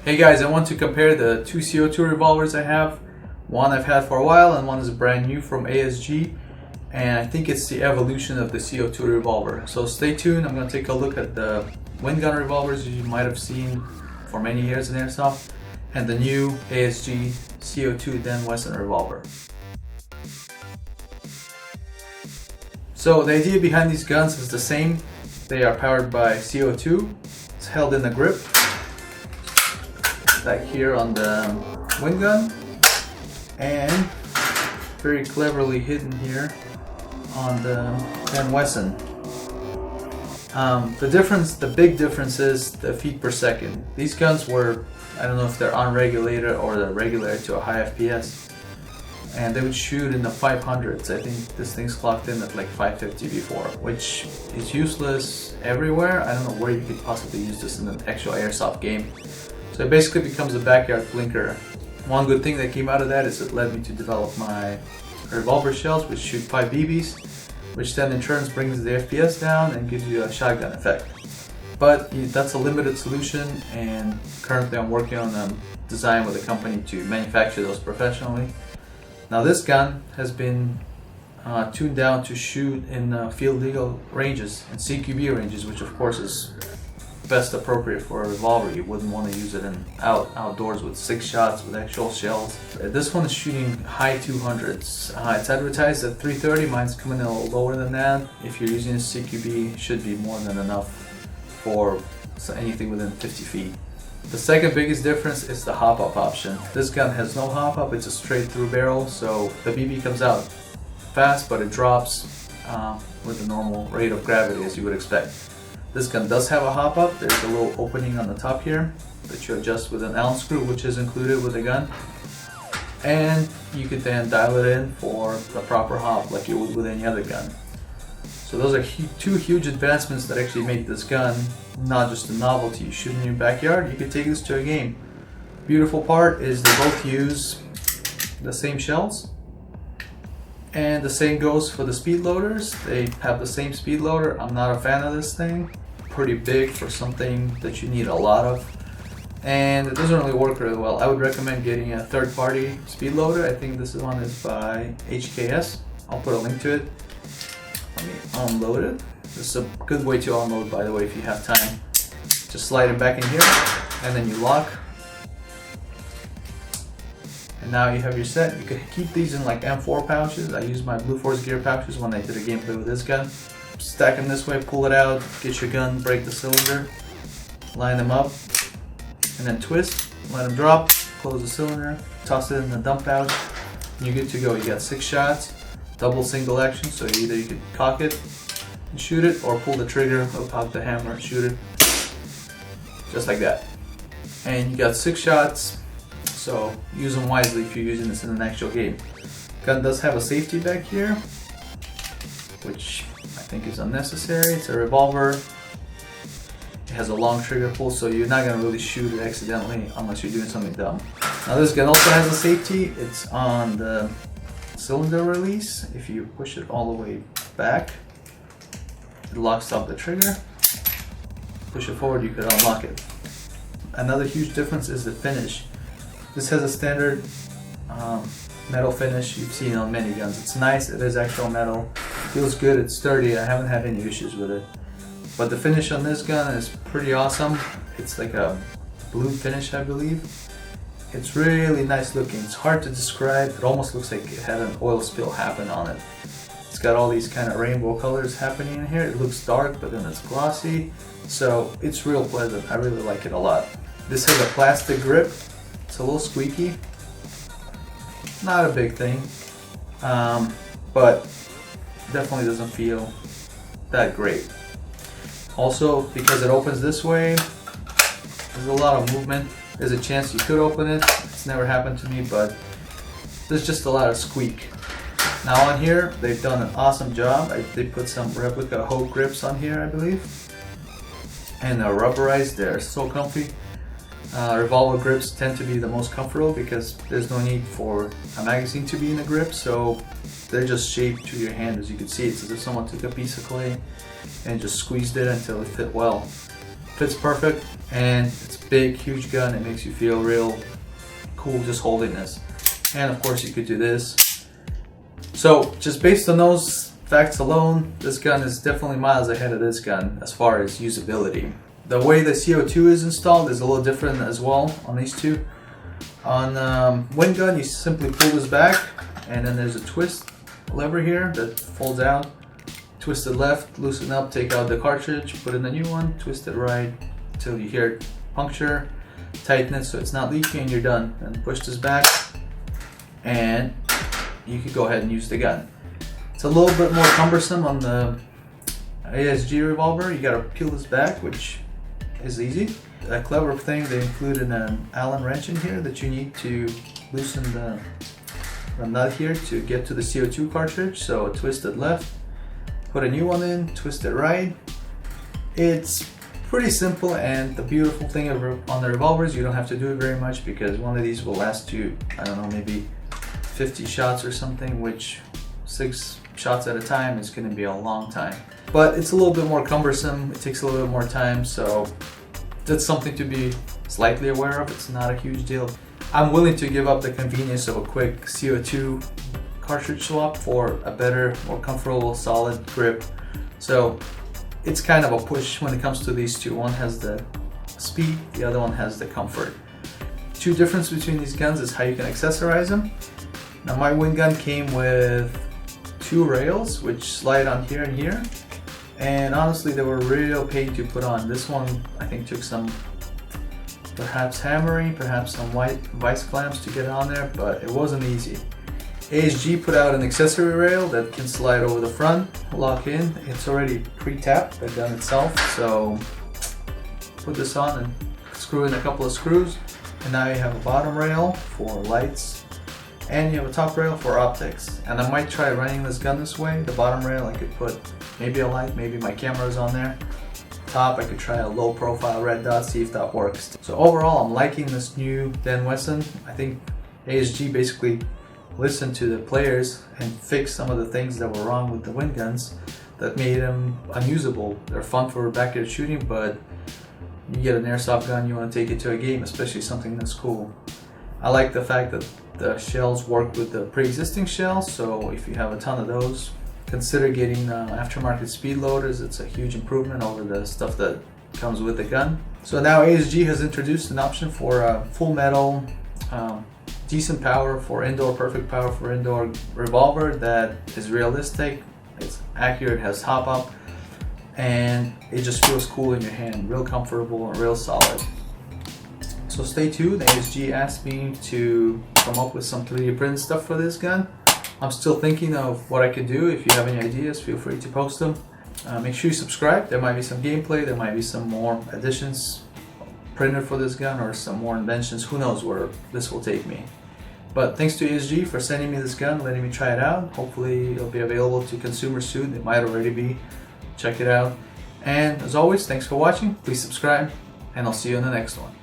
Hey guys, I want to compare the two CO2 revolvers I have. One I've had for a while and one is brand new from ASG, and I think it's the evolution of the CO2 revolver. So stay tuned, I'm going to take a look at the wind gun revolvers you might have seen for many years in airsoft and the new ASG CO2 Dan Wesson revolver. So the idea behind these guns is the same. They are powered by CO2. It's held in a grip back here on the wind gun and very cleverly hidden here on the Dan Wesson. The big difference is the feet per second. These guns were, I don't know if they're unregulated or they're regulated to a high FPS, and they would shoot in the 500s. I think this thing's clocked in at like 550 before, which is useless everywhere. I don't know where you could possibly use this in an actual airsoft game. So it basically becomes a backyard blinker. One good thing that came out of that is it led me to develop my revolver shells, which shoot 5 BBs, which then in turn brings the FPS down and gives you a shotgun effect. But that's a limited solution, and currently I'm working on a design with a company to manufacture those professionally. Now this gun has been tuned down to shoot in field legal ranges and CQB ranges, which of course is best appropriate for a revolver. You wouldn't want to use it in outdoors with 6 shots with actual shells. This one is shooting high 200s. It's advertised at 330. Mine's coming in a little lower than that. If you're using a CQB, it should be more than enough for anything within 50 feet. The second biggest difference is the hop-up option. This gun has no hop-up. It's a straight through barrel, so the BB comes out fast, but it drops with the normal rate of gravity as you would expect. This gun does have a hop-up. There's a little opening on the top here that you adjust with an Allen screw, which is included with the gun. And you could then dial it in for the proper hop like you would with any other gun. So those are two huge advancements that actually make this gun not just a novelty you shoot in your backyard. You could take this to a game. Beautiful part is they both use the same shells. And the same goes for the speed loaders. They have the same speed loader. I'm not a fan of this thing. Pretty big for something that you need a lot of. And it doesn't really work really well. I would recommend getting a third-party speed loader. I think this one is by HKS. I'll put a link to it. Let me unload it. This is a good way to unload, by the way, if you have time. Just slide it back in here and then you lock. And now you have your set. You can keep these in like M4 pouches. I use my Blue Force gear pouches when I did a gameplay with this gun. Stack them this way, pull it out, get your gun, break the cylinder, line them up, and then twist, let them drop, close the cylinder, toss it in the dump pouch, and you're good to go. You got 6 shots, double single action, so either you could cock it and shoot it, or pull the trigger, or cock the hammer and shoot it, just like that. And you got 6 shots. So use them wisely if you're using this in an actual game. Gun does have a safety back here, which I think is unnecessary. It's a revolver. It has a long trigger pull, so you're not going to really shoot it accidentally unless you're doing something dumb. Now this gun also has a safety. It's on the cylinder release. If you push it all the way back, it locks up the trigger. Push it forward, you could unlock it. Another huge difference is the finish. This has a standard metal finish you've seen on many guns. It's nice, it is actual metal, feels good, it's sturdy, I haven't had any issues with it. But the finish on this gun is pretty awesome. It's like a blue finish, I believe. It's really nice looking. It's hard to describe. It almost looks like it had an oil spill happen on it. It's got all these kind of rainbow colors happening in here. It looks dark, but then it's glossy. So it's real pleasant. I really like it a lot. This has a plastic grip. It's a little squeaky, not a big thing, but definitely doesn't feel that great. Also, because it opens this way, there's a lot of movement. There's a chance you could open it. It's never happened to me, but there's just a lot of squeak. Now on here, they've done an awesome job. They put some replica Hope grips on here, I believe, and they're rubberized. They're so comfy. Revolver grips tend to be the most comfortable because there's no need for a magazine to be in the grip, so they're just shaped to your hand. As you can see, it's as if someone took a piece of clay and just squeezed it until it fit well. fits perfect, and it's a big, huge gun. It makes you feel real cool just holding this. And of course you could do this. So just based on those facts alone, this gun is definitely miles ahead of this gun as far as usability. The way the CO2 is installed is a little different as well on these two. On wind gun, you simply pull this back, and then there's a twist lever here that folds out. Twist it left, loosen up, take out the cartridge, put in the new one, twist it right until you hear it puncture, tighten it so it's not leaking, and you're done. And push this back, and you can go ahead and use the gun. It's a little bit more cumbersome on the ASG Revolver. You gotta peel this back, which is easy. A clever thing, they included an Allen wrench in here that you need to loosen the nut here to get to the CO2 cartridge. So twist it left, put a new one in, twist it right. It's pretty simple, and the beautiful thing on the revolvers, you don't have to do it very much because one of these will last you, I don't know, maybe 50 shots or something, which 6 shots at a time is going to be a long time. But it's a little bit more cumbersome, it takes a little bit more time, so that's something to be slightly aware of. It's not a huge deal. I'm willing to give up the convenience of a quick CO2 cartridge swap for a better, more comfortable, solid grip. So it's kind of a push when it comes to these two. One has the speed, the other one has the comfort. Two difference between these guns is how you can accessorize them. Now my wind gun came with 2 rails which slide on here and here, and honestly they were real pain to put on. This one I think took some perhaps hammering, perhaps some white vice clamps to get it on there, but it wasn't easy. ASG put out an accessory rail that can slide over the front, lock in. It's already pre-tapped, the gun itself, so put this on and screw in a couple of screws, and now you have a bottom rail for lights and you have a top rail for optics. And I might try running this gun this way. The bottom rail I could put maybe a light, maybe my camera's on there. Top I could try a low profile red dot, see if that works. So overall I'm liking this new Dan Wesson. I think ASG basically listened to the players and fixed some of the things that were wrong with the wind guns that made them unusable. They're fun for backyard shooting, but you get an airsoft gun, you want to take it to a game, especially something that's cool. I like the fact that the shells work with the pre-existing shells, so if you have a ton of those, consider getting aftermarket speed loaders. It's a huge improvement over the stuff that comes with the gun. So now ASG has introduced an option for a full metal, decent power for indoor, perfect power for indoor revolver that is realistic, it's accurate, has hop up, and it just feels cool in your hand, real comfortable and real solid. So stay tuned. ASG asked me to come up with some 3D print stuff for this gun. I'm still thinking of what I could do. If you have any ideas, feel free to post them. Make sure you subscribe. There might be some gameplay, there might be some more additions printed for this gun, or some more inventions. Who knows where this will take me. But thanks to ASG for sending me this gun, letting me try it out. Hopefully it'll be available to consumers soon. It might already be. Check it out. And as always, thanks for watching. Please subscribe, and I'll see you in the next one.